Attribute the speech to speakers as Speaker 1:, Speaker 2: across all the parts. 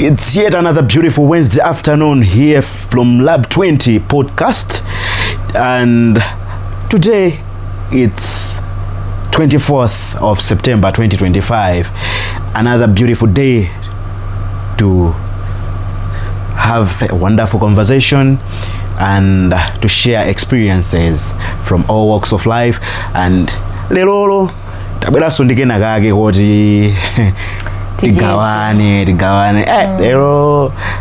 Speaker 1: It's yet another beautiful Wednesday afternoon here from Lab20 Podcast, and today it's 24th of September 2025. Another beautiful day to have a wonderful conversation and to share experiences from all walks of life. And lero tabela sondike nakake kuti tigawane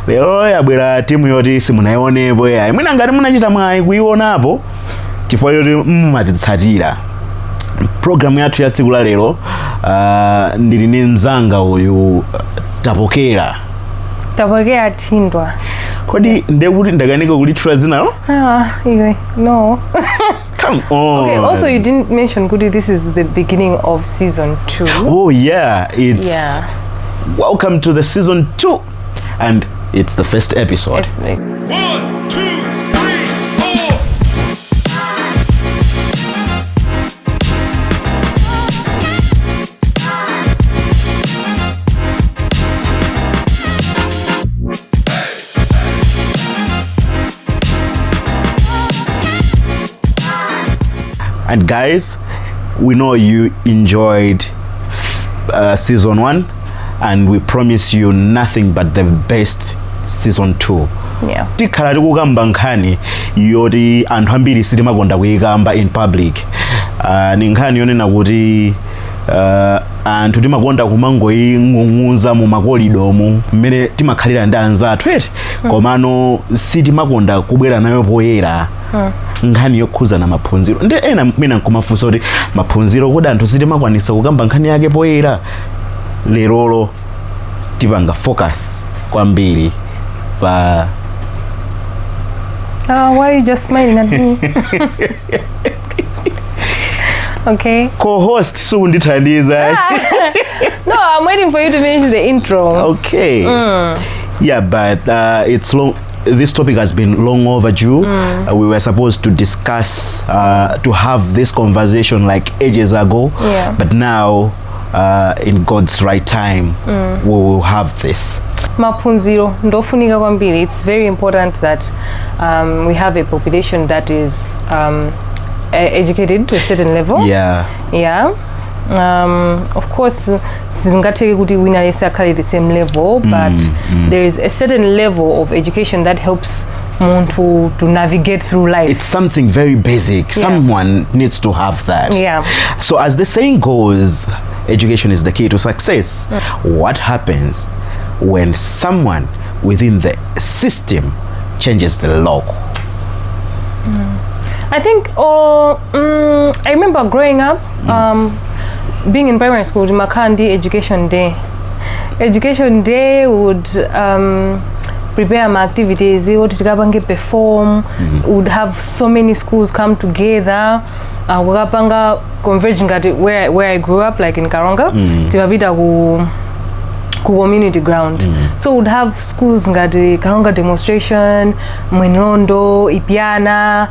Speaker 1: lero yabwera timu yoti simunayionepo yayi mwina ngati munachita mwayi kuionapo chifukwa yoti mmatitsatira program yathu ya tsiku la lero. Ndili ndi mzanga uyu tapokera tindwa kodi ndekuti ndakanika kulitchula zinalo
Speaker 2: iwe no.
Speaker 1: Come on.
Speaker 2: Okay, also you didn't mention kuti this is the beginning of season 2.
Speaker 1: Oh yeah, welcome to the season 2 and it's the first episode.
Speaker 3: 1, 2, 3, 4.
Speaker 1: And guys, we know you enjoyed season 1 and we promise you nothing but the best season 2.
Speaker 2: Yeah.
Speaker 1: Tikhala tikukamba nkhani yoti anthu ambiri sitimakonda kuyikamba in public. Ni nkhani yonena kuti anthu timakonda kumangoying'ung'uza mu makolidomu mmene timakhalira ndi anzathu eti komano sitimakonda kubwera nayo poyera. Nkhani yokhuza na maphunziro ndi ena mina nkumafunsa kuti maphunziro kodi anthu sitimakwanisa kukamba nkhani yake poyera. Lerolo tipanga focus kwambiri pa
Speaker 2: why are you just smiling at me? Okay.
Speaker 1: Co-host sundithandiza.
Speaker 2: No, I'm waiting for you to finish the intro.
Speaker 1: Okay. Yeah, but it's long. This topic has been long overdue. We were supposed to discuss, to have this conversation like ages ago.
Speaker 2: Yeah.
Speaker 1: But now, in God's right time, we will have this.
Speaker 2: Maphunziro ndofunika kwambiri. It's very important that we have a population that is educated to a certain level.
Speaker 1: Yeah.
Speaker 2: Yeah. Of course, sizingatheke kuti wina lese akhale the same level, but there is a certain level of education that helps muntu to navigate through life.
Speaker 1: It's something very basic.
Speaker 2: Yeah.
Speaker 1: Someone needs to have that.
Speaker 2: Yeah.
Speaker 1: So as the saying goes, education is the key to success. What happens when someone within the system changes the lock?
Speaker 2: I think, I remember growing up, being in primary school, Makandi Education Day. Education Day would prepare my activities, would perform, would have so many schools come together. Wakapanga converging at where I grew up, like in Karonga, tibabida ku community ground. So would have schools ngati Karonga demonstration, Mwenondo, Ipiana,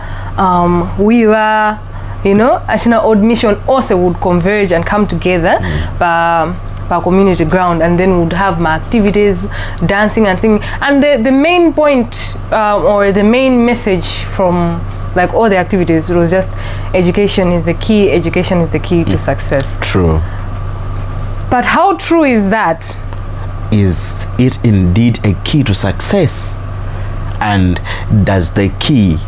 Speaker 2: Wiwa, you know, Ashina Old Mission also would converge and come together by community ground, and then would have my activities, dancing and singing. And the main point or the main message from like all the activities was just education is the key to success.
Speaker 1: True.
Speaker 2: But how true is that?
Speaker 1: Is it indeed a key to success? And does the key,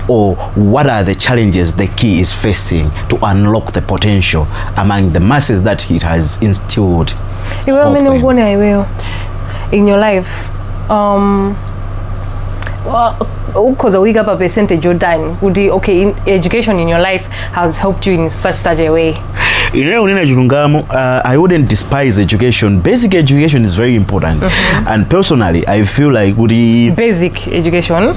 Speaker 1: or what are the challenges the key is facing to unlock the potential among the masses that it has instilled
Speaker 2: in your life? Because we got a percentage of time. Okay, education in your life has helped you in such a way.
Speaker 1: I wouldn't despise education. Basic education is very important. And personally, I feel like
Speaker 2: basic education.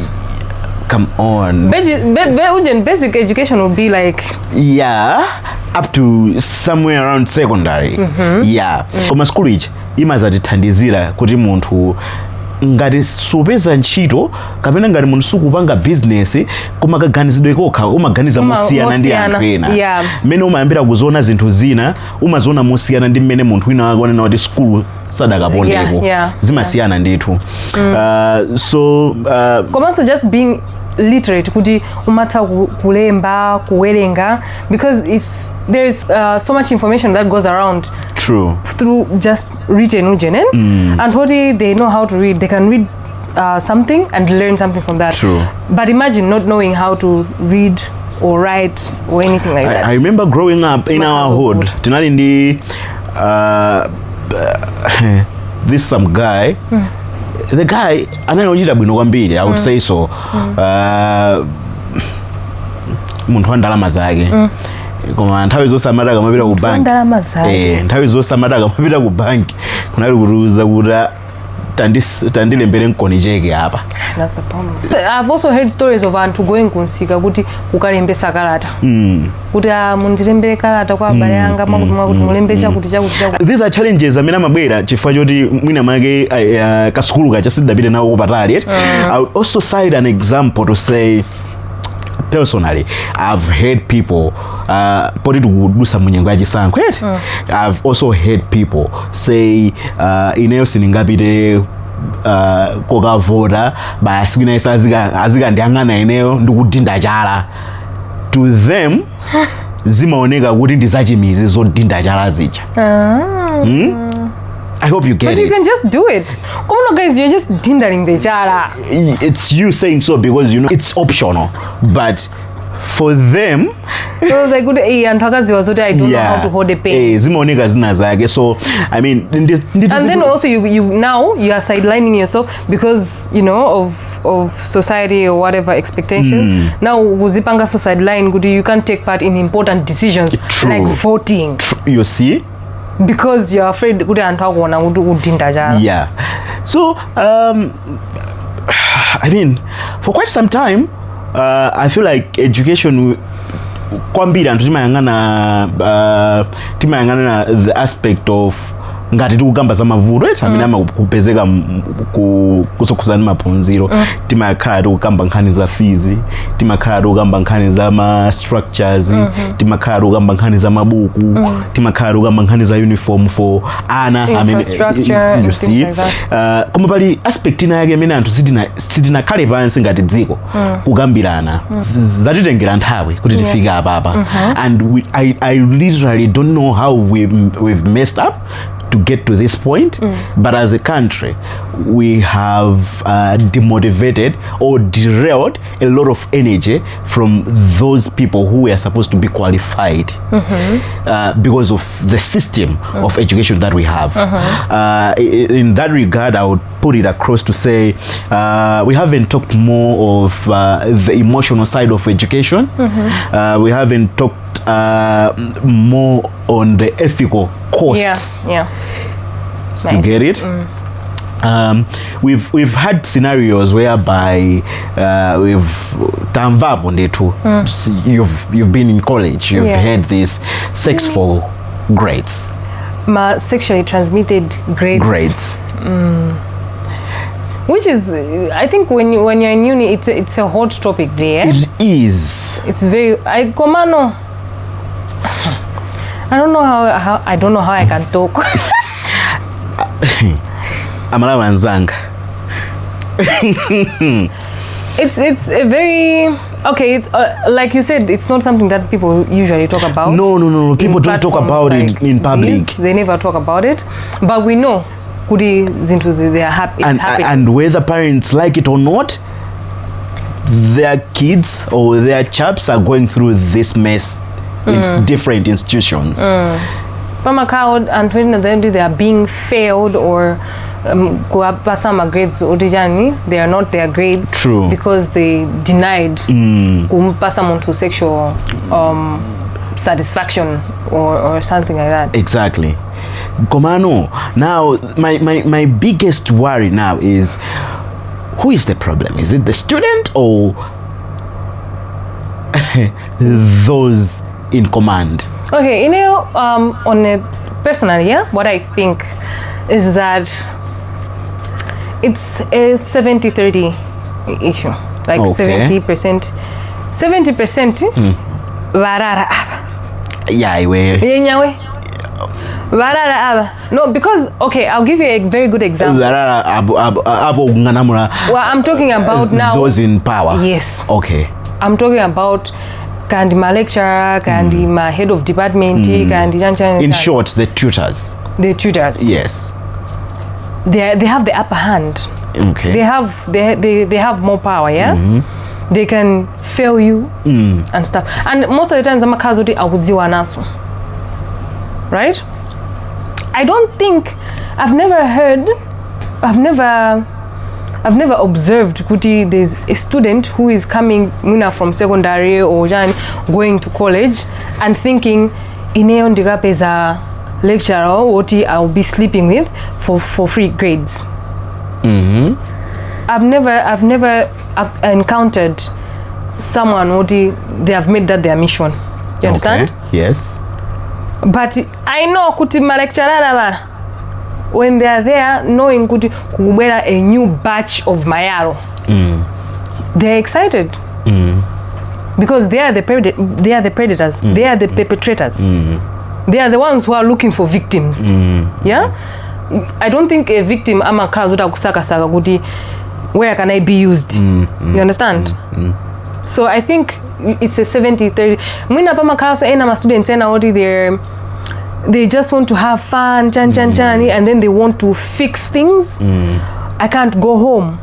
Speaker 1: Come on.
Speaker 2: Basic education would be like,
Speaker 1: yeah, up to somewhere around secondary. Yeah. Koma school age imazatithandizira kuti munthu ngati supeza ntchito kapena ngati munthu sukupanga business koma kaganizidwe kokha umaganiza mosiyana ndi anthu ena mmene umayambira kuziona zinthu zina umaziona mosiyana ndi mmene munthu wina akonena kuti skulu sadakapondeko zimasiyana ndithu so
Speaker 2: komanso just being literate kuti umatha kulemba kuwerenga because if there is so much information that goes around through just written and what they know how to read, they can read something and learn something from that. But imagine not knowing how to read or write or anything like that.
Speaker 1: I remember growing up in our hood tinali ndi this some guy the guy analochita bwino kwambiri I would say so munthu wa ndalama zake koma nthawi zonse amati akamapita ku banki nthawi zonse amati akamapita ku banki kunali kutiuza kuti tandilembere mkoni cheke apa.
Speaker 2: That's the problem. I've also heard stories of anthu going kunsika kuti ukalembesa kalata kuti mundilembere kalata kwa abale yanga mwakuti mulembe chakuti.
Speaker 1: These are challenges amene amabwera chifukwa choti mwina mwake kasukulu kacha sidapite nawo kupatali. I would also cite an example to say personally I've heard people put it kudusa munyengo ya chisankho I've also heard people say ineyo siningapite kokavota basi kwina isa azikandiyang'ana ineyo ndikudinda chala to them zimaoneka kuti ndizachimizi zodinda chala zija. I hope you get it.
Speaker 2: But you can just do it. Come on, guys, you're just dindering the chala.
Speaker 1: It's you saying so because you know it's optional, but for them,
Speaker 2: it was like good. And I don't know how to hold the pen.
Speaker 1: So I mean, and
Speaker 2: then also you now you are sidelining yourself because you know of society or whatever expectations. Now uzipanga so sideline good. You can't take part in important decisions like voting.
Speaker 1: You see.
Speaker 2: Because you're afraid
Speaker 1: so I mean for quite some time I feel like education kwambiri anthu timayang'ana the aspect of ngati tikukamba za mavuto amene amakupezeka kusokhuzana maphunziro timakhala tikukamba nkhani za fees timakhala tikukamba nkhani za ma structures timakhala tikukamba nkhani za mabuku timakhala tikukamba nkhani za uniform for ana amene you see koma pali aspect ina yake amene anthu sitinakhale pansi ngati dziko kukambirana zatitengera nthawi kuti tifike apapa and I literally don't know how we've messed up to get to this point, but as a country we have demotivated or derailed a lot of energy from those people who were supposed to be qualified because of the system of education that we have. In that regard I would put it across to say we haven't talked more of the emotional side of education. We haven't talked more on the ethical costs. You get it? We've had scenarios whereby you've been in college, you've had this sex for grades.
Speaker 2: Sexually transmitted grades. Which is, I think, when you're in uni, it's a hot topic there.
Speaker 1: It is.
Speaker 2: It's very. I don't know how I can talk.
Speaker 1: Amalawi nzanga.
Speaker 2: It's a very okay. It's like you said, it's not something that people usually talk about.
Speaker 1: No. People don't talk about it in public.
Speaker 2: They never talk about it, but we know. They are happy. It's happening.
Speaker 1: And whether parents like it or not, their kids or their chaps are going through this mess in different institutions.
Speaker 2: And when they are being failed or grades they are not their grades.
Speaker 1: True.
Speaker 2: Because they denied to sexual satisfaction or something like that.
Speaker 1: Exactly. Komano, now my biggest worry now is who is the problem? Is it the student or those in command?
Speaker 2: Okay, on a personal, what I think is that it's a 70-30 issue. Like
Speaker 1: Okay.
Speaker 2: 70%. 70% varara aba.
Speaker 1: Yeah, iwe.
Speaker 2: Yenyawe. Varara aba. No, because okay, I'll give you a very good example.
Speaker 1: Abo nganamura.
Speaker 2: Well, I'm talking about now.
Speaker 1: Those in power.
Speaker 2: Yes.
Speaker 1: Okay.
Speaker 2: I'm talking about kandi my lecturer, kandi my head of department, kandi chan.
Speaker 1: In short, the tutors.
Speaker 2: The tutors.
Speaker 1: Yes.
Speaker 2: They have the upper hand.
Speaker 1: Okay.
Speaker 2: They have more power, yeah? They can fail you and stuff. And most of the times amakazi oti akuziwa naso. Right? I don't think I've never observed kuti there's a student who is coming from secondary or going to college and thinking ineyo ndikapeza lecturer oti I'll be sleeping with for free grades. I've never encountered someone oti they have made that their mission. You understand?
Speaker 1: Okay. Yes.
Speaker 2: But I know kuti ma lecturer bana when they are there knowing kuti kubera a new batch of mayaro, they're excited because they are the predators, they are the perpetrators, they are the ones who are looking for victims. Yeah, I don't think a victim amakazi uta kusaka kuti where can I be used. You understand? So I think it's a 70-30. Mwina pa makalaso ena ma students ena oti they just want to have fun, chan, and then they want to fix things. I can't go home.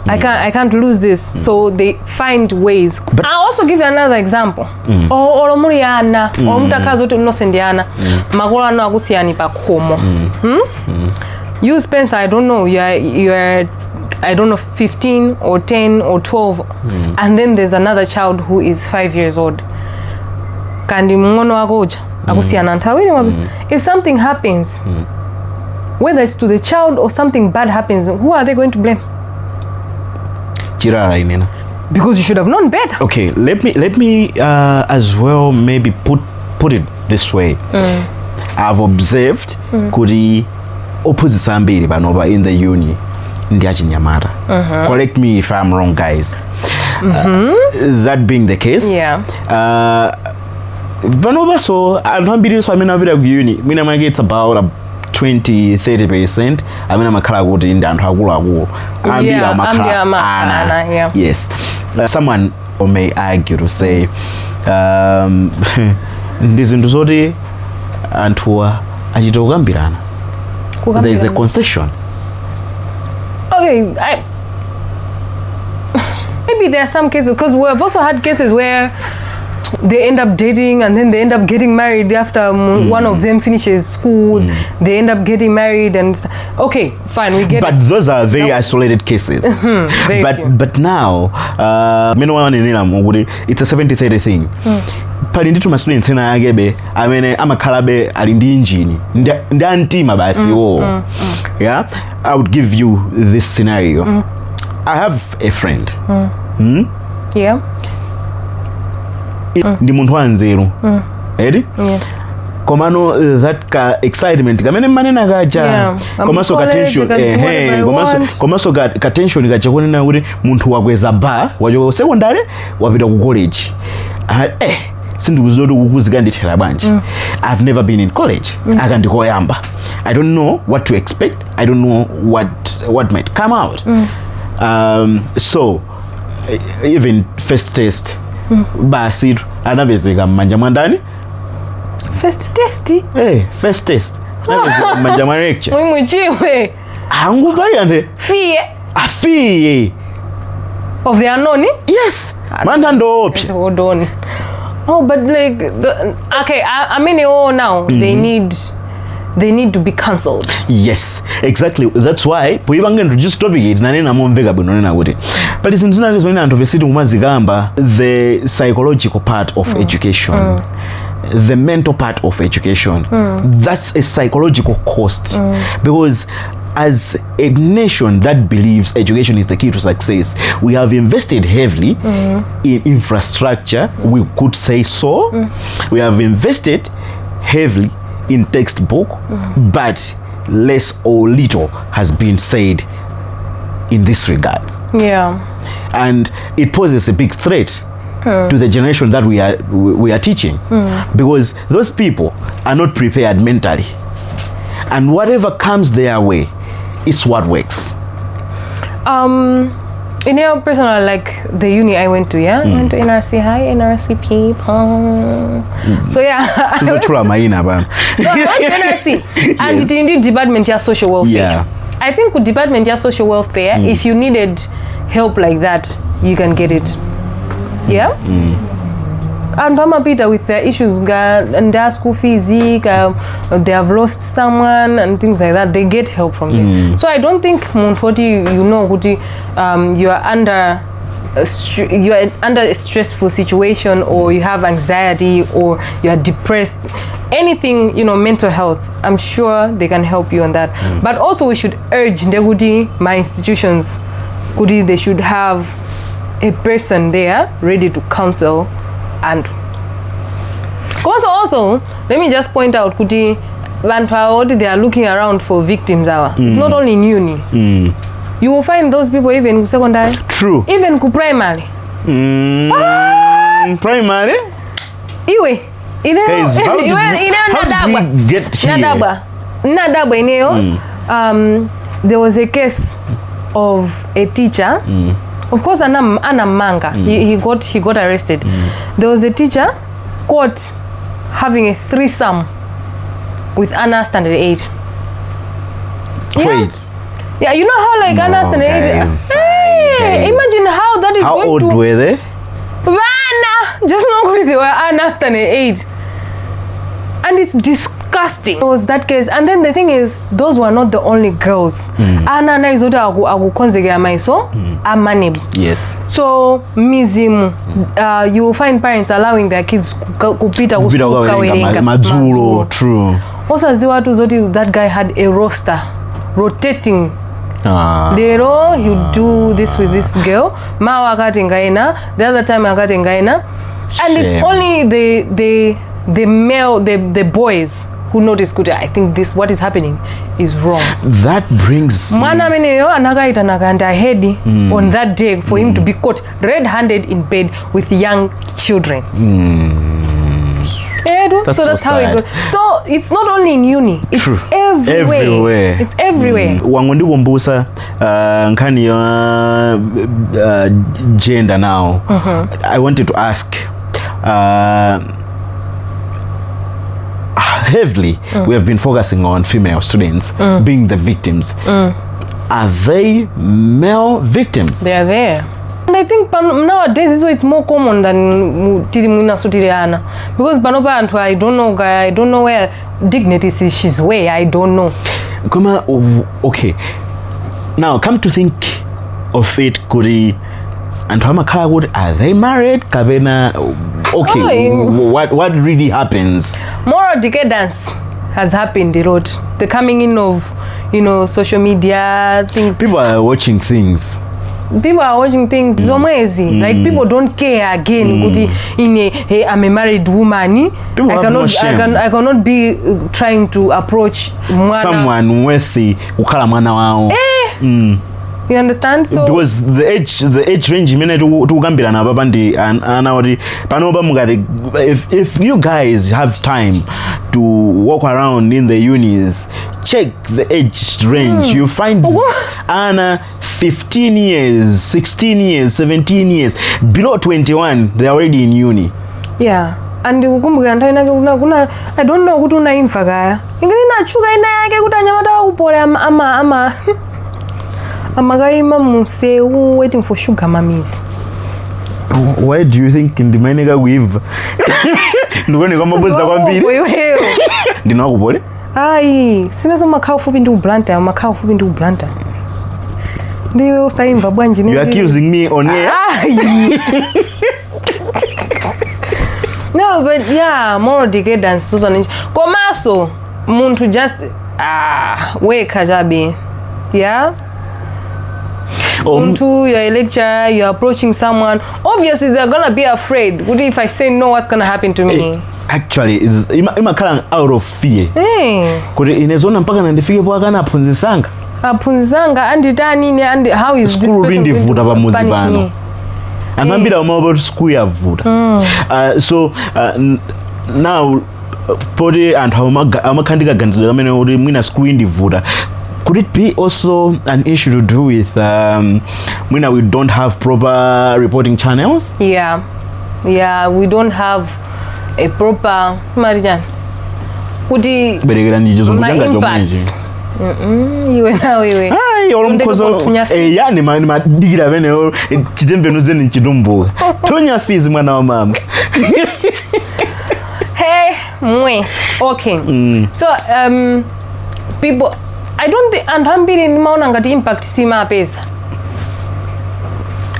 Speaker 2: I can't lose this. So they find ways. But I'll also give you another example. Or muriana, or mutakazi oti unosendiana. Magolo ano akusiyani pa khomo. You Spencer, I don't know, you're I don't know 15 or 10 or 12 and then there's another child who is 5 years old. Kandi mungono agoja akusiyana ntawini wabi. If something happens, whether it's to the child or something bad happens, who are they going to blame?
Speaker 1: Chirara inena.
Speaker 2: Because you should have known better.
Speaker 1: Okay, let me as well maybe put it this way. I've observed kuri opposite ambiri banova in the uni ndi achinyamata. Correct me if I'm wrong, guys. That being the case, banova so ambiri so amena bira ku uni mina mage it's about 20-30%. Amena makala kuti ndi anthu akulu ambira makala. Yes. Someone may argue to say ndizinthu zoti anthuwa achitokambirana. There is a concession. Okay, maybe there are some cases, because we've also had cases where they end up dating and then they end up getting married after one of them finishes school. They end up getting married and okay, fine, we get but it. Those are very isolated cases. But now it's a 70-30 thing. Pali nditu ma students ena agebe amene amakalabe ali ndi injini ndi antima basi wo. Yeah, I would give you this scenario. I have a friend.
Speaker 2: Yeah.
Speaker 1: Ndi munthu wanzeru. Edi?
Speaker 2: Yeah.
Speaker 1: Komano that ka excitement kamene manena kaja komanso ka tension komanso ka tension kaja kunena kuti munthu wakweza bar wacho secondary wapita ku college. Sindikuzoti kukuzika ndithera bwanji. I've never been in college. Akandikoyamba. I don't know what to expect. I don't know what might come out. So even first test basi anabezeka manja mwandani.
Speaker 2: First test?
Speaker 1: First test. Anabezeka manja mwa lecture.
Speaker 2: Mwimuchiwe.
Speaker 1: Angubali ande.
Speaker 2: Fie.
Speaker 1: Afie.
Speaker 2: Of the unknown?
Speaker 1: Yes. Manda ndo option.
Speaker 2: Hold on. Oh, but like okay, I mean now they need to be cancelled.
Speaker 1: Yes, exactly. That's why poibanga introduce topic it nanena momveka bwino nena kuti. But it's not as when antovesiti kumazigamba the psychological part of education. The mental part of education. That's a psychological cost. Because as a nation that believes education is the key to success, we have invested heavily in infrastructure, we could say so. We have invested heavily in textbook, but less or little has been said in this regard.
Speaker 2: Yeah.
Speaker 1: And it poses a big threat to the generation that we are teaching, because those people are not prepared mentally, and whatever comes their way is what works.
Speaker 2: In your personal, like the uni I went to, I went to NRC. Hi, NRC people. So yeah.
Speaker 1: No,
Speaker 2: I went to NRC, and it indeed department of social welfare.
Speaker 1: Yeah.
Speaker 2: I think with department of social welfare, if you needed help like that, you can get it. Yeah. And Mama Peter with their issues, and their school fees, they have lost someone and things like that. They get help from them. So I don't think Montfoti, you are under a stressful situation, or you have anxiety, or you are depressed. Anything, mental health. I'm sure they can help you on that. But also we should urge my institutions, they should have a person there ready to counsel. And also let me just point out kuti vantu they are looking around for victims it's not only in uni. You will find those people even in secondary.
Speaker 1: True.
Speaker 2: Even in primary.
Speaker 1: Primary?
Speaker 2: Iwe
Speaker 1: Guys, how did we get here?
Speaker 2: Nadaba there was a case of a teacher. Of course, Anna Manga, he got arrested. There was a teacher caught having a threesome with Anna standard 8.
Speaker 1: Wait.
Speaker 2: Yeah, you know how Anna standard 8.
Speaker 1: Guys,
Speaker 2: Hey, imagine how that is
Speaker 1: how
Speaker 2: going
Speaker 1: old
Speaker 2: to.
Speaker 1: were they?
Speaker 2: Anna, just know they were Anna standard 8. And it's disgusting. It was that case. And then the thing is, those were not the only girls. Anna is agukonzegera maiso amanib.
Speaker 1: Yes.
Speaker 2: So mizimu, you will find parents allowing their kids kupita kuwerenga
Speaker 1: madzulo. True.
Speaker 2: Also ziwatu zoti that guy had a roster rotating. They know he would do this with this girl. Ma wakati ngaina, the other time wakati ngaina. And it's only the boys who notice I think what is happening is wrong.
Speaker 1: That brings
Speaker 2: Mana meneyo anagaita naganda heady on that day for him to be caught red-handed in bed with young children. So that's how it goes. So it's not only in uni, it's everywhere. It's everywhere.
Speaker 1: Wangondi wombusa nkani gender now. I wanted to ask heavily we have been focusing on female students being the victims. Are they male victims?
Speaker 2: They are there. And I think nowadays it's more common than Tirimuina. Because Banoba, I don't know where dignity is, she's where, I don't know.
Speaker 1: Okay. Now come to think of it, Kuri and Hamakala, are they married? Kavena, okay, what really happens?
Speaker 2: Moral decadence has happened, the coming in of, social media, things.
Speaker 1: People are watching things.
Speaker 2: Zomwezi. Like people don't care again. I'm a married woman. I cannot be trying to approach
Speaker 1: someone worthy ukala mwana wao.
Speaker 2: You understand? So
Speaker 1: because the age range minute to gambira na babandi and if you guys have time to walk around in the unis, check the age range. You find Anna 15 years, 16 years, 17 years, below 21, they're already in uni.
Speaker 2: Yeah. And I don't know who to info guy. Waiting for sugar mummies.
Speaker 1: Why do you think in the manega weave?
Speaker 2: Ai, sinasa makao fupi ndi ublanta, makao fupi ndi ublanta. Ndiyo saimva bwanji
Speaker 1: ni. You accusing me on air?
Speaker 2: No, but yeah, moral decadence Susan. Komaso muntu just we kajabi. Yeah? Muntu, you're a lecturer, you're approaching someone. Obviously they're gonna be afraid. What if I say no, what's gonna happen to me?
Speaker 1: Actually, ima kala out of fear. Kuri inezona mpaka nandifike kwa kana punzisanga.
Speaker 2: aphunzanga anditani ne and how is this
Speaker 1: School
Speaker 2: person
Speaker 1: really
Speaker 2: going to
Speaker 1: vuta pamuzi
Speaker 2: punish
Speaker 1: pano.
Speaker 2: me?
Speaker 1: Anambira about school yavuta. So now poti anthu amakhandika ganiziro kamene kuti mwina school indivuta. Could it be also an issue to do with mwina we don't have proper reporting channels?
Speaker 2: Yeah, we don't have a proper marijan kuti
Speaker 1: berekera ndicho
Speaker 2: my impacts. Iwe na iwe.
Speaker 1: Ai olumkozo yani madikira bene chitembenuze ni chidumbuka. Tonya fees mwana wa mama.
Speaker 2: Hey, mwe. Okay. So people, I don't think andambiri nimaona ngati impact sima pesa.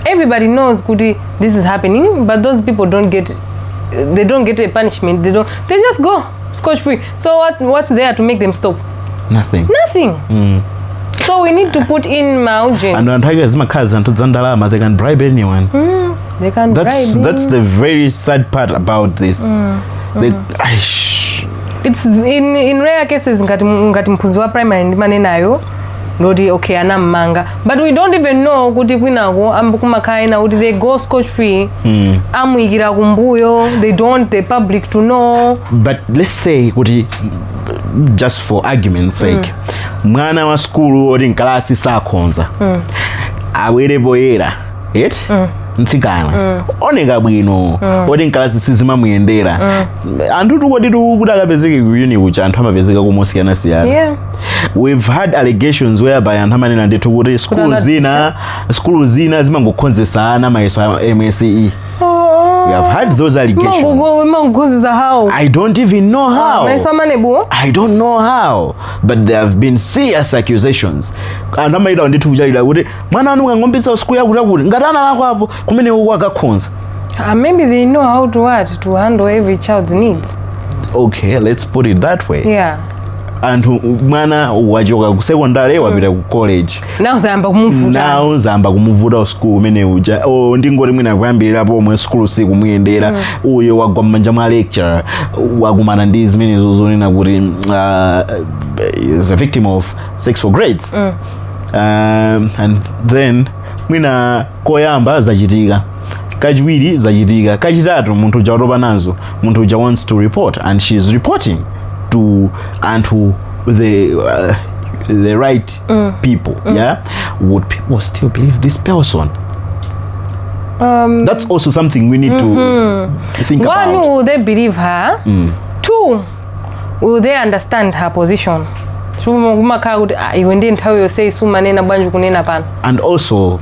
Speaker 2: Everybody knows kuti this is happening, but those people don't get a punishment. They just go scotch free. So what's there to make them stop?
Speaker 1: Nothing.
Speaker 2: So we need to put in margin.
Speaker 1: And anthu kazi anthu dzandalama, they can bribe anyone.
Speaker 2: They can bribe.
Speaker 1: That's the very sad part about this.
Speaker 2: It's in rare cases ngati mphunzi wa primary ndimane nayo noti okay ana mmanga, but we don't even know kuti kwinako ambukumakhaina kuti they go scotch free amuyikira kumbuyo, they don't want the public to know.
Speaker 1: But let's say kuti just for argument's sake mwana wa school ori nkalasi sakhonza awere boyera ntsikana oneka bwino ori nkalasi sizimamuyendera anthu tukoti kuti akapezeke kuyuni kucha anthu amapezeka kumosiyana siyana. We've had allegations whereby anthu amanena ndithu kuti school zina zimangokhonzesa ana mayeso a MSE. We have had those allegations.
Speaker 2: How?
Speaker 1: I don't even know how. I don't know how. But there have been serious accusations. And I'm going to tell you, mwana anu kangombitsa school yakuti ngatana lako hapo kumene wakakhonza.
Speaker 2: Maybe they know how to handle every child's needs.
Speaker 1: Okay, let's put it that way.
Speaker 2: Yeah.
Speaker 1: Anthu mwana wachoka ku secondary wapita ku college.
Speaker 2: Now
Speaker 1: zamba kumuvuta school umene uja ndingoti mwina kuyambirira pomwe school sikumuyendera uyo wagwa m'manja mwa lecturer wakumana ndi zimene zonena kuti is a victim of sex for grades. And then mwina koyamba zachitika, kachiwiri zachitika, kachitatu munthu uja watopa nazo, munthu uja wants to report and she's reporting to the right people. Would people still believe this person? That's also something we need to think about.
Speaker 2: One, will they believe her? Two, will they understand her position?
Speaker 1: And also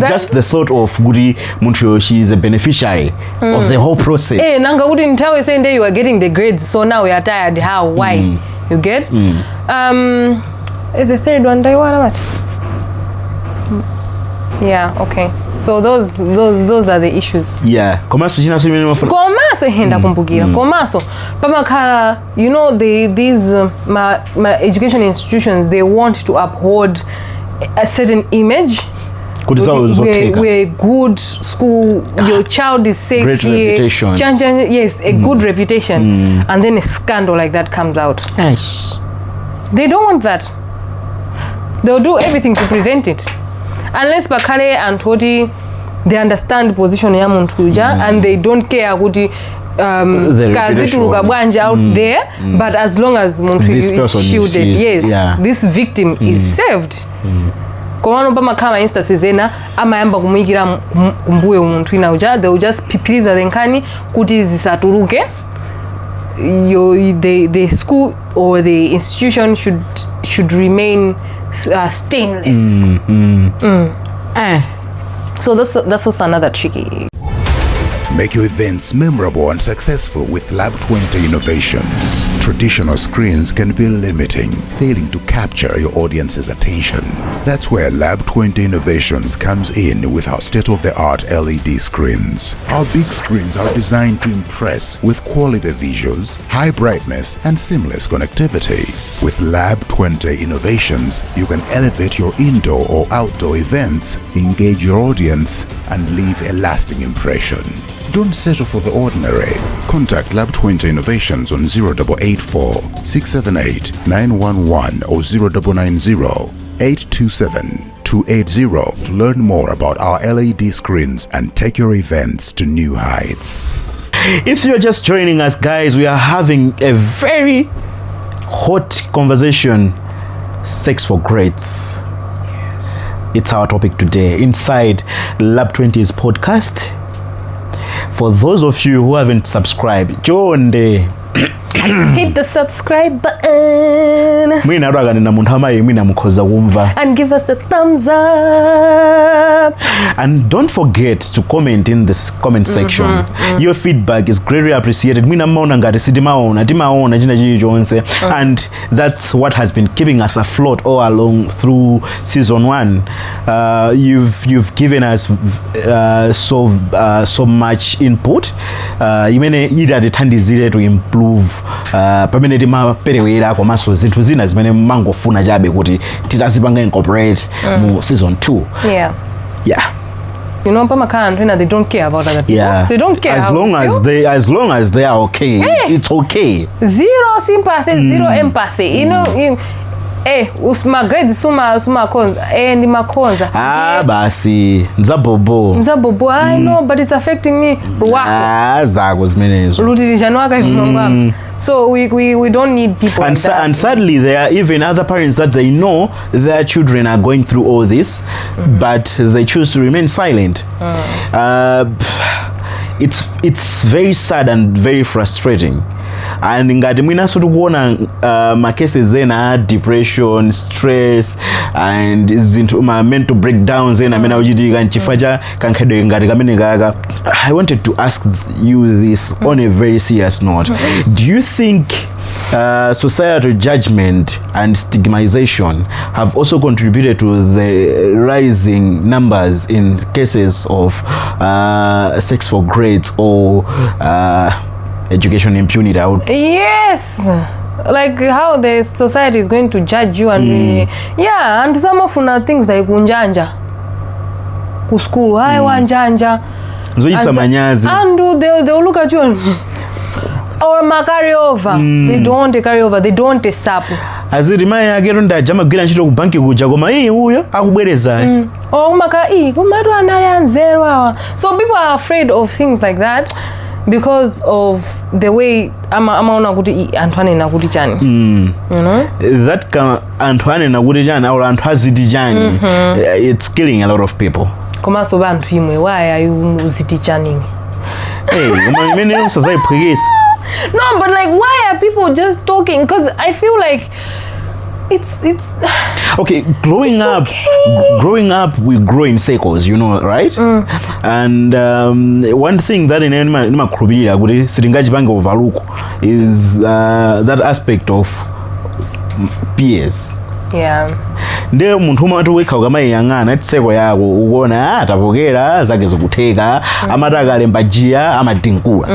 Speaker 1: just the thought of Gudi Muntrio, she is a beneficiary of the whole process.
Speaker 2: Hey, Nanga wouldn't tell you saying that you are getting the grades, so now we are tired. How? Why? You get? The third one, do you want what? Yeah, okay. So those are the issues.
Speaker 1: Yeah. Komaso
Speaker 2: henda kumbukira. Komaso pamakhala, you know, these education institutions, they want to uphold a certain image. We're a good school, your child is safe
Speaker 1: great
Speaker 2: here.
Speaker 1: Reputation.
Speaker 2: Yes, a good reputation. And then a scandal like that comes out. They don't want that. They'll do everything to prevent it. Unless Bakare and Toti, they understand the position ya muntu and they don't care kuti kazitu kabwanja out there, but as long as muntu is shielded, this victim is saved. Komano pa makama instances ena amayamba kumuyikira kumbuyo muntu ina uja, they will just pipiliza thenkani kuti zisatuluke. The school or the institution should remain stainless. So that's also another tricky.
Speaker 4: Make your events memorable and successful with Lab20 innovations. Traditional screens can be limiting, failing to capture your audience's attention. That's where Lab20 innovations comes in with our state-of-the-art LED screens. Our big screens are designed to impress with quality visuals, high brightness, and seamless connectivity. With Lab20 innovations, you can elevate your indoor or outdoor events, engage your audience, and leave a lasting impression. Don't settle for the ordinary. Contact Lab20 Innovations on 0884 678 911 or 0990 827-280 to learn more about our LED screens and take your events to new heights.
Speaker 1: If you're just joining us, guys, we are having a very hot conversation. Sex for grades. It's our topic today inside Lab20's podcast. For those of you who haven't subscribed, Jonde.
Speaker 2: Hit the subscribe button and give us a thumbs up.
Speaker 1: And don't forget to comment in this comment section. Your feedback is greatly appreciated. And that's what has been keeping us afloat all along through season 1. You've given us so much input. You may either to improve pamene timaperewera komanso zinthu zina zimene mangofuna chabe kuti titazipanga incorporate mu season 2.
Speaker 2: Yeah. You know, they don't care about other people.
Speaker 1: Yeah.
Speaker 2: They don't care.
Speaker 1: As long as they are okay, it's okay.
Speaker 2: Zero sympathy, zero empathy. You know, usma grade suma konza ndi makonza
Speaker 1: basi nzabobo
Speaker 2: I know, but it's affecting me wako
Speaker 1: zako zimenezo
Speaker 2: lutilishano waka ikunongwa. So we don't need people
Speaker 1: and,
Speaker 2: like that.
Speaker 1: And sadly there are even other parents that they know their children are going through all this, but they choose to remain silent. It's very sad and very frustrating. And ngati mwina soti kuona ma cases ena depression, stress and zinthu ma mental breakdowns ena amene akuchitika nchifukwa cha kankhedwe ngati kamene kaka. I wanted to ask you this on a very serious note. Do you think societal judgment and stigmatization have also contributed to the rising numbers in cases of sex for grades or education impunity out?
Speaker 2: Yes, like how the society is going to judge you and and some of things like unjanja ku school wanjanja and they'll look at you and or carry over. They don't carry over, they don't sap.
Speaker 1: Aziri mai agero ndajama kugwira ntchito ku banki kuja koma uyo akubwereza
Speaker 2: kumatu anali anzeru awa. So people are afraid of things like that because of the way amaona kuti Antoine nakuti chani. You know
Speaker 1: that Antoine nakuti chani or anthu aziti chani, it's killing a lot of people.
Speaker 2: Koma so bantu imwe, why are you ziti chani? No, but like, why are people just talking? Because I feel like it's
Speaker 1: okay. Growing up, we grow in circles, you know, right? And one thing that in makrubia kuti siringaji bange overlook is that aspect of peers.
Speaker 2: Yeah.
Speaker 1: Nde munthu umati wekha ukamayiyang'ana itseko yako ukuona atapokera zake zikutheka amatakalemba jiya amadinkula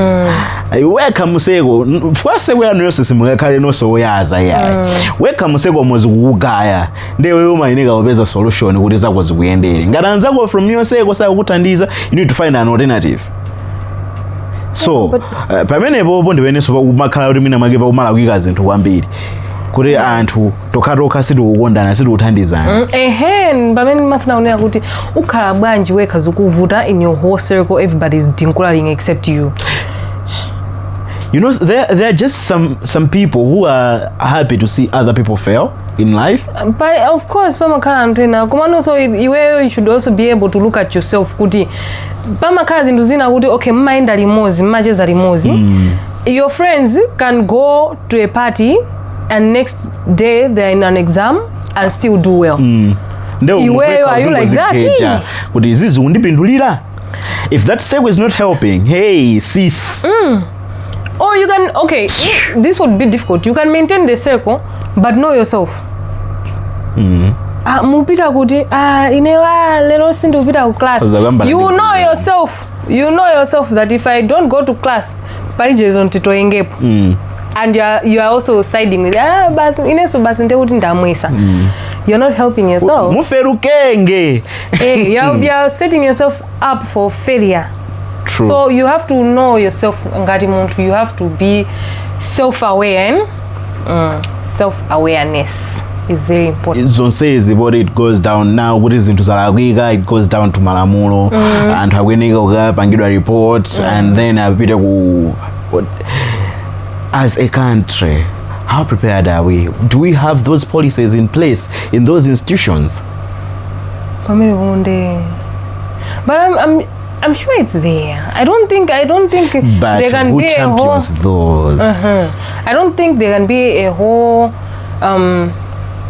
Speaker 1: wekha museko faseko yanu yonse simukakhale nonse woyaza yayi wekha museko mozi kukugaya nde wewe umayineka kupeza solution kuti zako zikuyendere ngati anzako from yonseko sakukuthandiza you need to find an alternative. So pamenepo ndipeneso pakumakhala kuti mina makepa kumalakwika zinthu kwambiri kuti anthu tokatoka sitikukondana sitikuthandizana.
Speaker 2: Pamene mafuna kunena kuti ukhala bwanji wekha zikuvuta in your whole circle, everybody is dinkularing except you.
Speaker 1: You know, there are just some people who are happy to see other people fail in life.
Speaker 2: But of course, so you should also be able to look at yourself. Kuti pamakazi nduzina kuti okay, mmaenda limozi, mmacheza limozi. Your friends can go to a party and next day they're in an exam and still do well. Are you like that?
Speaker 1: If that circle is not helping, hey sis.
Speaker 2: Or you can, okay, this would be difficult. You can maintain the circle but know yourself. Mupita kuti inewa lero sindupita ku class. You know yourself. You know yourself that if I don't go to class, parije zontito engepo. And you are also siding with basi ineso basi ndekuti ndamwesa. You're not helping yourself.
Speaker 1: Muferukenge.
Speaker 2: You're setting yourself up for failure.
Speaker 1: True.
Speaker 2: So you have to know yourself ngati muntu. You have to be self-aware. Self-awareness. is very important.
Speaker 1: Zonse body it goes down now kuti zinthu zalakwika, it goes down to malamulo anthu akuyeneka kukapangidwa report and then apite ku as a country. How prepared are we? Do we have those policies in place in those institutions?
Speaker 2: But I'm sure it's there. I don't think
Speaker 1: But
Speaker 2: there can
Speaker 1: who
Speaker 2: be a whole
Speaker 1: champions those?
Speaker 2: I don't think there can be a whole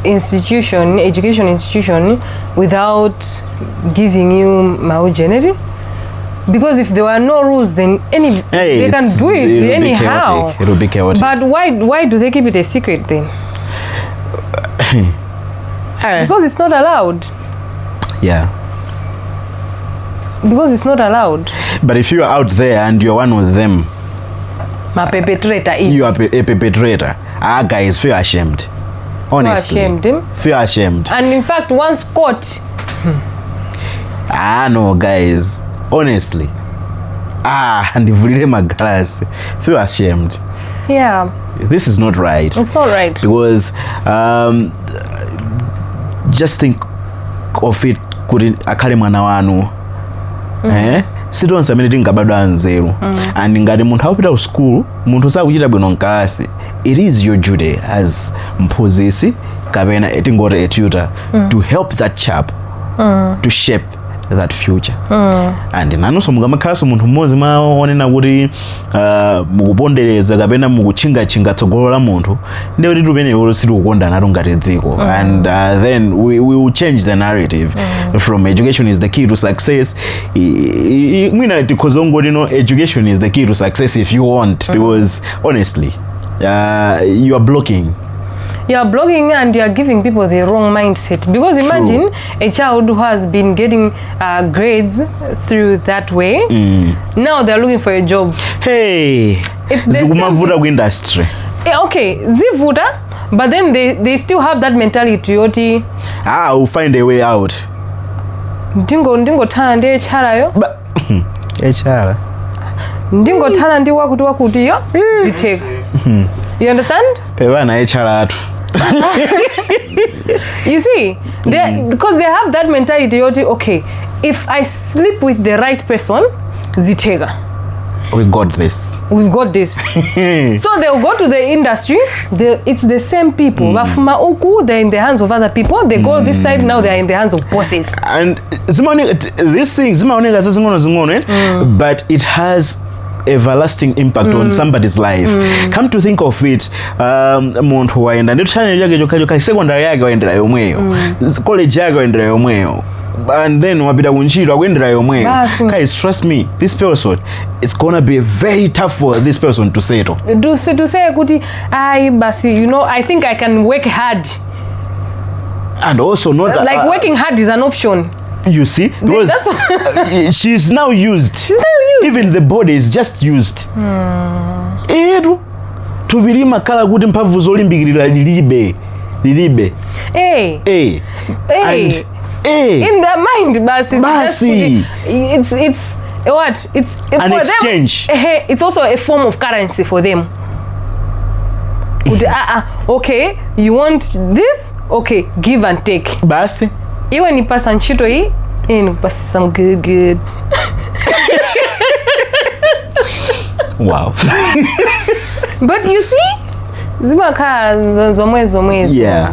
Speaker 2: education institution without giving you homogeneity. Because if there were no rules, then they can do it anyhow.
Speaker 1: It'll be chaotic.
Speaker 2: But why do they keep it a secret then? Because it's not allowed.
Speaker 1: Yeah.
Speaker 2: Because it's not allowed.
Speaker 1: But if you are out there and you're one of them,
Speaker 2: My perpetrator.
Speaker 1: you are a perpetrator. Guys, feel ashamed. Honestly. Feel ashamed.
Speaker 2: And in fact, once caught.
Speaker 1: No, guys. Honestly. And if we my glass, feel ashamed.
Speaker 2: Yeah.
Speaker 1: This is not right.
Speaker 2: It's not right.
Speaker 1: Because just think of it, akale mwana wanu. Sitonse amene tingabadwa anzeru and ngati munthu akupita ku school munthu sakuchita bwino mkalasi, it is your duty as mphunzitsi kapena tingoti a tutor to help that chap to shape that future. And nanonso mukamakhalanso munthu mmodzi maonena kuti mukupondereza kapena mukuchinga tsogolo la munthu ndiye kuti tumeneyo sitikukonda nato ngati dziko. And then we will change the narrative from education is the key to success. Mwina tikhoza ngoti education is the key to success if you want, because honestly you are blocking.
Speaker 2: You are blocking and you are giving people the wrong mindset. Because imagine a child who has been getting grades through that way. Now they are looking for a job.
Speaker 1: Hey,
Speaker 2: it's the
Speaker 1: same industry.
Speaker 2: Okay, zivuta, but then they still have that mentality. Yoti.
Speaker 1: We'll find a way out.
Speaker 2: Ndingo thana ndi echara yo.
Speaker 1: Echara.
Speaker 2: Ndingo thana ndi wakuti yo. Ziteka. You understand?
Speaker 1: Pevana echara atu.
Speaker 2: You see, because they have that mentality, okay, if I sleep with the right person, zitega.
Speaker 1: We got this.
Speaker 2: We've got this. So they'll go to the industry. It's the same people. They're in the hands of other people. They go this side, now they're in the hands of bosses. And
Speaker 1: these things, but it has everlasting impact on somebody's life. Come to think of it, munthu waenda ndi channel yake joka secondary yake waendera yomweyo, college yake waendera yomweyo, and then wapita kunchito akuendera yomweyo. Guys, trust me, this person, it's gonna be very tough for this person to settle.
Speaker 2: To say kuti basi, I think I can work hard.
Speaker 1: And also not
Speaker 2: like working hard is an option.
Speaker 1: You see, because she's now used. Even the body is just used. Tubirima kala kuti mphamvu zolimbikirira lilibe.
Speaker 2: And in their mind, basi. It's what? It's
Speaker 1: an exchange.
Speaker 2: It's also a form of currency for them. Okay, you want this? Okay, give and take.
Speaker 1: Basi.
Speaker 2: Iwe ni pasa nchito hii, ni pasa some good.
Speaker 1: Wow.
Speaker 2: But you see, zimaka zomwe.
Speaker 1: Yeah.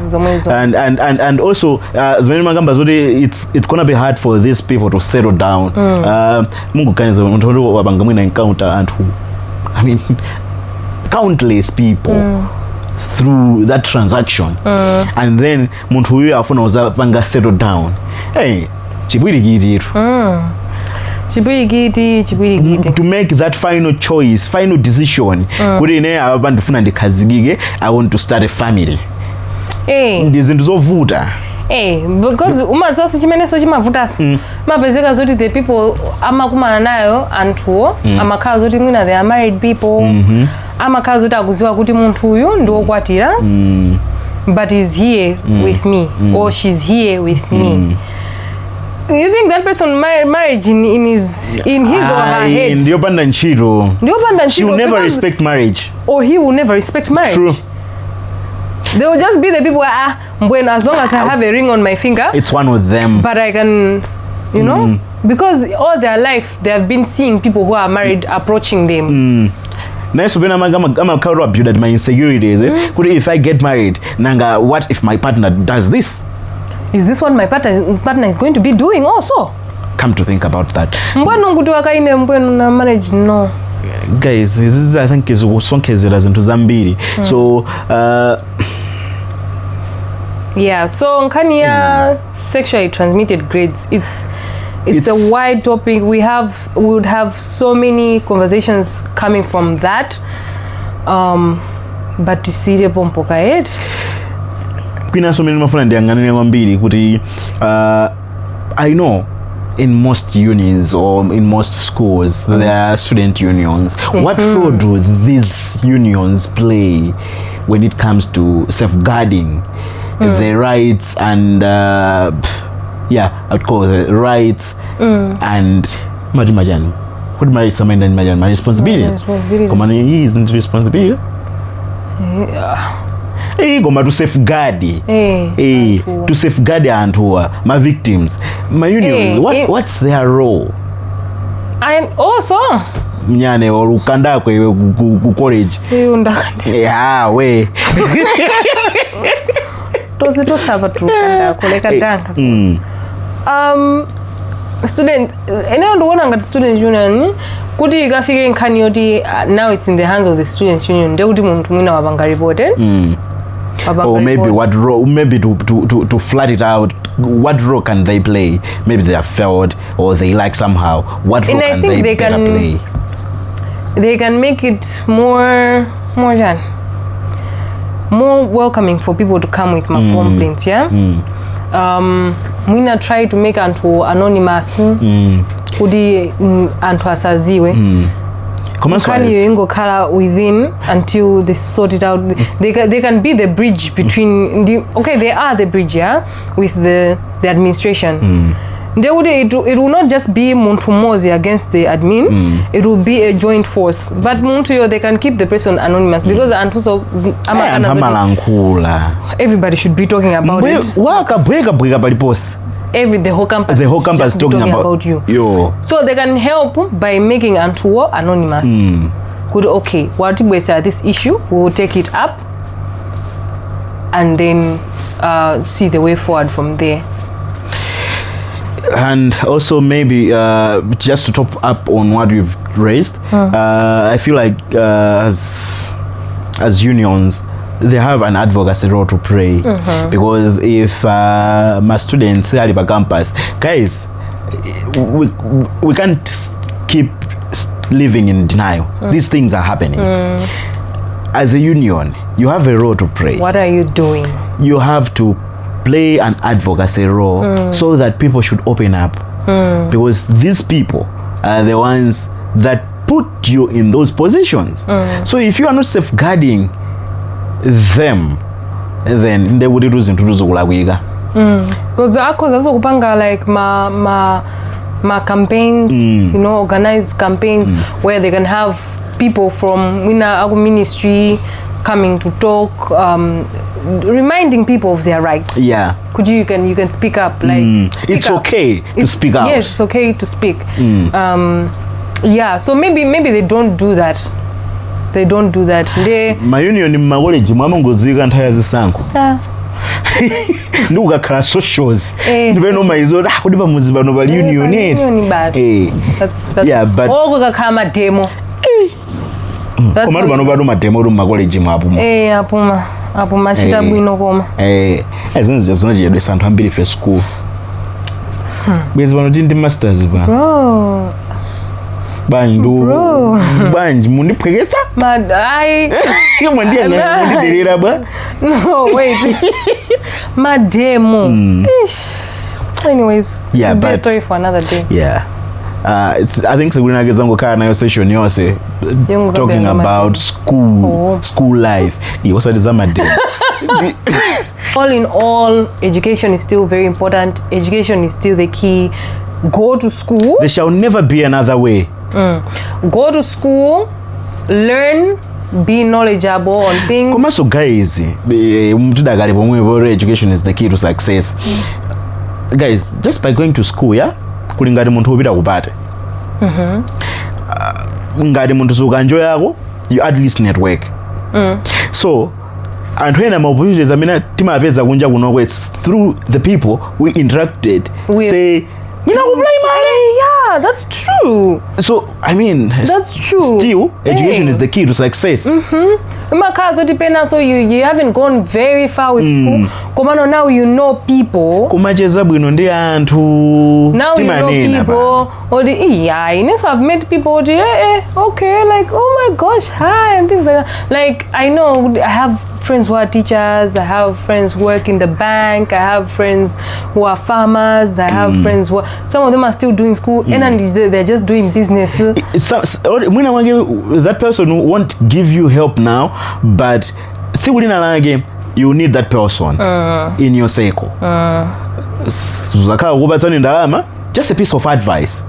Speaker 1: And also, it's gonna be hard for these people to settle down. Mungu kaniza mtoto wabanga mwina encounter and who, I mean, countless people. Through that transaction, and then muntu huyo afuna uzapanga settle down. Hey, chibwirigiti. To make that final choice, final decision. Kuti ine apa ndifuna ndikhazikike, I want to start a family. Ndizinto zovuta.
Speaker 2: Because umazaso chimeneso chimavutaso. Mapezeka zoti the people amakumana nayo anthuwo, amakhala zoti mwina they are married people. Amakhala zoti akuziwa kuti munthu uyu ndi wokwatira. But he's here with me, or she's here with me. You think that person marriage in his or her head?
Speaker 1: Ndiopanda ntchito. She will never respect marriage.
Speaker 2: Or he will never respect marriage.
Speaker 1: True.
Speaker 2: They will just be the people when as long as I have a ring on my finger,
Speaker 1: It's one of them.
Speaker 2: but I can, you know, because all their life they have been seeing people who are married approaching them.
Speaker 1: Nice when I'm cover up that my insecurities. Could if I get married, nanga, what if my partner does this?
Speaker 2: Is this what my partner is going to be doing also?
Speaker 1: Come to think about that.
Speaker 2: Mbona ngutu wakaine mbwenu na marriage no.
Speaker 1: Guys, this is, I think is usonkezera zintu zambiri. So
Speaker 2: yeah, so nkani ya sexually transmitted grades, it's a wide topic. We would have so many conversations coming from that. But tisire pompoka yetu.
Speaker 1: Kuna so many mafuna ndianganire kwambiri kuti I know in most unis or in most schools there are student unions. What role do these unions play when it comes to safeguarding the rights and I'd call it rights and majan. What my summon and my responsibilities? Come on, he isn't responsibility. Goma to safeguard to safeguard antu my victims, my unions. What's their role?
Speaker 2: And also
Speaker 1: mnyane or ukanda kwe ku college yeah we
Speaker 2: to saba tu kanda koleka danka student ene ndo wona ngati student union kuti ikafike nkhani yoti now it's in the hands of the students union nde kuti munthu mwina wapanga report
Speaker 1: or maybe what role, maybe to flat it out, what role can they play? Maybe they have failed or they like somehow. What role can they play?
Speaker 2: They can make it more welcoming for people to come with my complaints, yeah? Mwina try to make antu anonymous kudi antu asaziwe Kani ingo kala within until they sort it out. They can be the bridge between they are the bridge, yeah, with the administration. It will not just be muntu mozi against the admin. It will be a joint force. But muntu they can keep the person anonymous because everybody should be talking about it. The whole campus talking about you. So they can help by making Antuo anonymous. Could what we say this issue, we will take it up and then see the way forward from there.
Speaker 1: And also maybe just to top up on what we've raised, I feel like as unions they have an advocacy role to play because if my students are at campus, guys, we can't keep living in denial. These things are happening. As a union, you have a role to play.
Speaker 2: What are you doing?
Speaker 1: You have to play an advocacy role so that people should open up because these people are the ones that put you in those positions. So if you are not safeguarding them, then they would lose into those
Speaker 2: because also kupanga like ma campaigns, organized campaigns where they can have people from our ministry coming to talk, reminding people of their rights. Yeah. You can speak up, like
Speaker 1: it's okay to speak out.
Speaker 2: Yes, it's okay to speak. Yeah, so maybe they don't do that. They don't do that.
Speaker 1: My union in my college, Mamangozika and Hayas Sanko. No, I socials. Even on my zone, I would have a union.
Speaker 2: That's
Speaker 1: yeah, but
Speaker 2: all the Kama demo.
Speaker 1: That's my demo to my college.
Speaker 2: Apuma Chita Buino Goma.
Speaker 1: As in just not yet the San Hambiri for school. Because one of the masters,
Speaker 2: bro.
Speaker 1: Banj mundi pregesa?
Speaker 2: But no, wait. Mademo. Anyways,
Speaker 1: yeah, but
Speaker 2: story for another day.
Speaker 1: Yeah. I think Sabrina Gezango Kana session yose talking about school life. It was a day.
Speaker 2: All in all, education is still very important. Education is still the key. Go to school.
Speaker 1: There shall never be another way.
Speaker 2: Go to school, learn be knowledgeable on things.
Speaker 1: Komanso guys, mutidagale pomwe education is the key to success. Guys, just by going to school, yeah, kuli ngati munthu upita kupate. Ngati munthu sukanjo yako, you at least network. So anthu ena ma-opportunities amene timapeza kunja kunoko, it's through the people we interacted with. Say,
Speaker 2: yeah, that's true.
Speaker 1: So I mean,
Speaker 2: that's true.
Speaker 1: Still, education is the key to success.
Speaker 2: So you haven't gone very far with school. Komano, now you know people.
Speaker 1: Kumacheza bwino ndi anthu.
Speaker 2: Now you know people. I've met people. Okay, like, oh my gosh, hi, and things like that. Like, I know I have friends who are teachers, I have friends who work in the bank, I have friends who are farmers, I have friends who some of them are still doing school, and they're just doing business.
Speaker 1: That person won't give you help now, but you need that person in your circle. Just a piece of advice,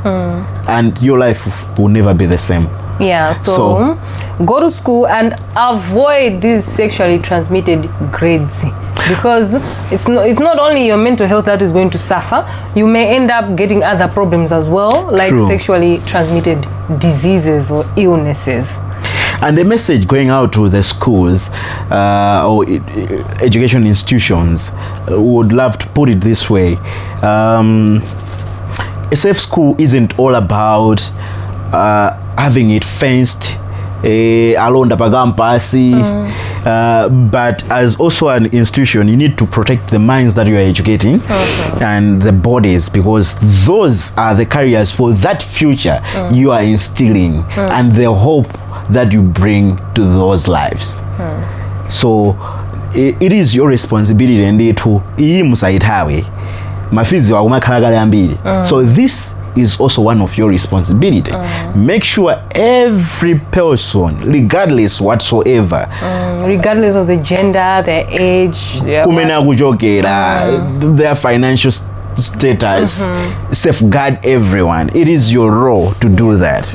Speaker 1: and your life will never be the same.
Speaker 2: Yeah, so go to school and avoid these sexually transmitted grades, because it's not only your mental health that is going to suffer. You may end up getting other problems as well, like sexually transmitted diseases or illnesses.
Speaker 1: And the message going out to the schools or education institutions, would love to put it this way. A safe school isn't all about having it fenced alonda pagampasi, but as also an institution, you need to protect the minds that you are educating and the bodies, because those are the carriers for that future you are instilling and the hope that you bring to those lives. So it is your responsibility and to musaitawe mafizi wa kumakhalakale ambiri. So this is also one of your responsibility. Make sure every person, regardless whatsoever,
Speaker 2: regardless of the gender, their age, their
Speaker 1: financial status, safeguard everyone. It is your role to do that.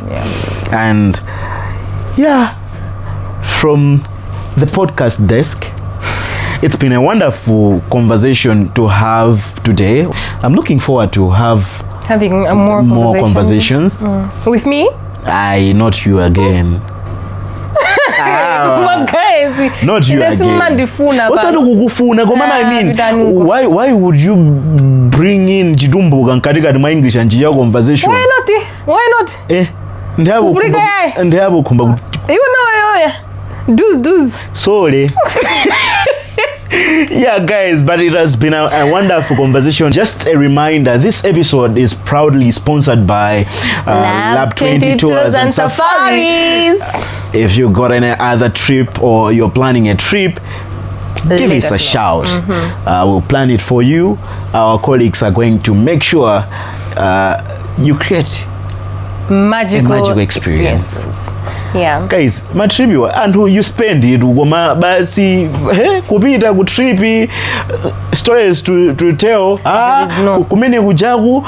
Speaker 1: And from the podcast desk, it's been a wonderful conversation to have today. I'm looking forward to having more conversations.
Speaker 2: With me?
Speaker 1: Not you again. Not you again. Why would you bring in Chidumbu katika my English and your conversation?
Speaker 2: Why not? Do's.
Speaker 1: Sorry. Yeah, guys, but it has been a wonderful conversation. Just a reminder, this episode is proudly sponsored by
Speaker 2: Lab20 Tours and Safaris.
Speaker 1: If you got any other trip or you're planning a trip, give us a shout. We'll plan it for you. Our colleagues are going to make sure you create magical experience.
Speaker 2: Yeah.
Speaker 1: Guys, matribi and you spend it basi kupita ku trip, stories to tell, kumene kujaku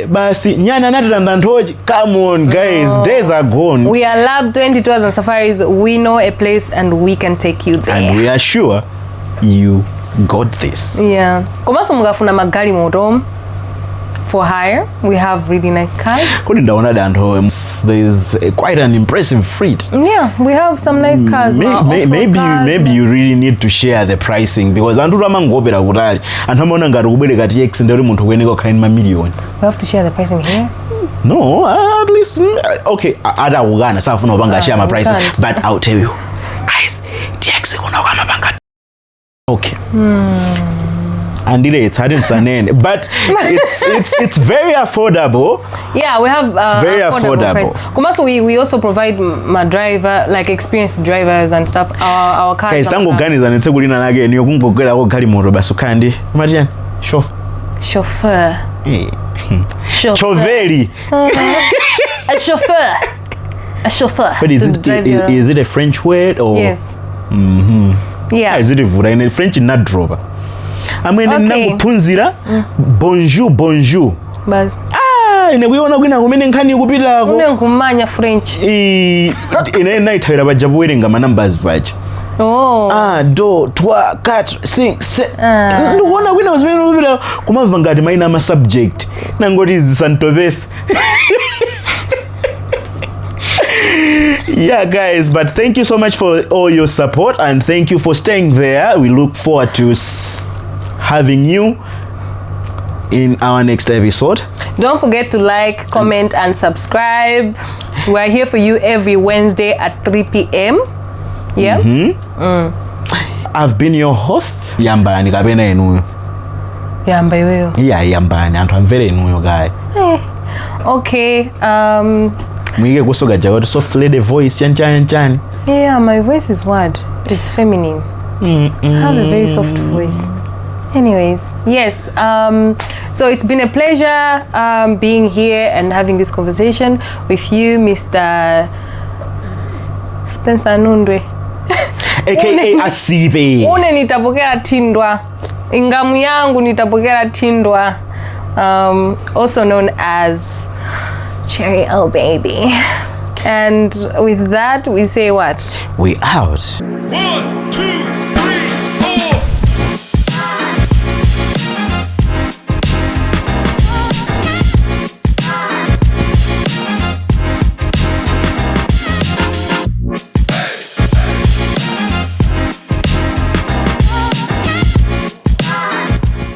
Speaker 1: basi nyana natanda ntoji. Come on guys, days are gone.
Speaker 2: We are Lab20 Tours and Safaris. We know a place and we can take you there.
Speaker 1: And we are sure you got this.
Speaker 2: Yeah. Komanso mugafuna magari moto for hire. We have really nice cars.
Speaker 1: There's quite an impressive fleet.
Speaker 2: Yeah, we have some nice cars.
Speaker 1: Maybe you really need to share the pricing, because we have
Speaker 2: to share the pricing here.
Speaker 1: No, at least okay. Share my pricing, but I'll tell you, guys, okay. And it's but it's very affordable.
Speaker 2: Yeah, we have
Speaker 1: very affordable.
Speaker 2: Kumaso, we also provide my driver, like experienced drivers and stuff. Our cars.
Speaker 1: Guys, tango gani zanetsekulina nage niyo kungogera ko kali moto baso kandi. Marian,
Speaker 2: chauffeur.
Speaker 1: Choveli.
Speaker 2: A chauffeur.
Speaker 1: But is it a French word or?
Speaker 2: Yes.
Speaker 1: Yeah. Is it a French not driver? I mean,
Speaker 2: okay.
Speaker 1: Nakupunzira, bonjour.
Speaker 2: But
Speaker 1: ine kuiona kwina kumene nkhani ikupitako
Speaker 2: une nkumanya French
Speaker 1: ine naithawira paja powerenga manumbers paja do 3 4 5 6 ndikuona kwina zimene kupita kumamva ngati maina ama subject nangoti zisantovesi. Yeah, guys, but thank you so much for all your support and thank you for staying there. We look forward to having you in our next episode.
Speaker 2: Don't forget to like, comment, and subscribe. We're here for you every Wednesday at 3 p.m. Yeah?
Speaker 1: I've been your host. Yambani kapena enuyo.
Speaker 2: Yamba iweyo.
Speaker 1: Yeah, yambani. Anthu amvere enuyo guy.
Speaker 2: Okay.
Speaker 1: Mwike kusoga jawadi soft lady voice chan.
Speaker 2: Yeah, my voice is what? It's feminine. I have a very soft voice. Anyways, yes. So it's been a pleasure being here and having this conversation with you, Mr. Spencer Nundwe.
Speaker 1: AKA Asibe.
Speaker 2: Une nitapokea tindwa. Ingamu yangu nitapokea tindwa. Also known as Cherry Oh Baby. And with that, we say what?
Speaker 1: We out.
Speaker 3: 1, 2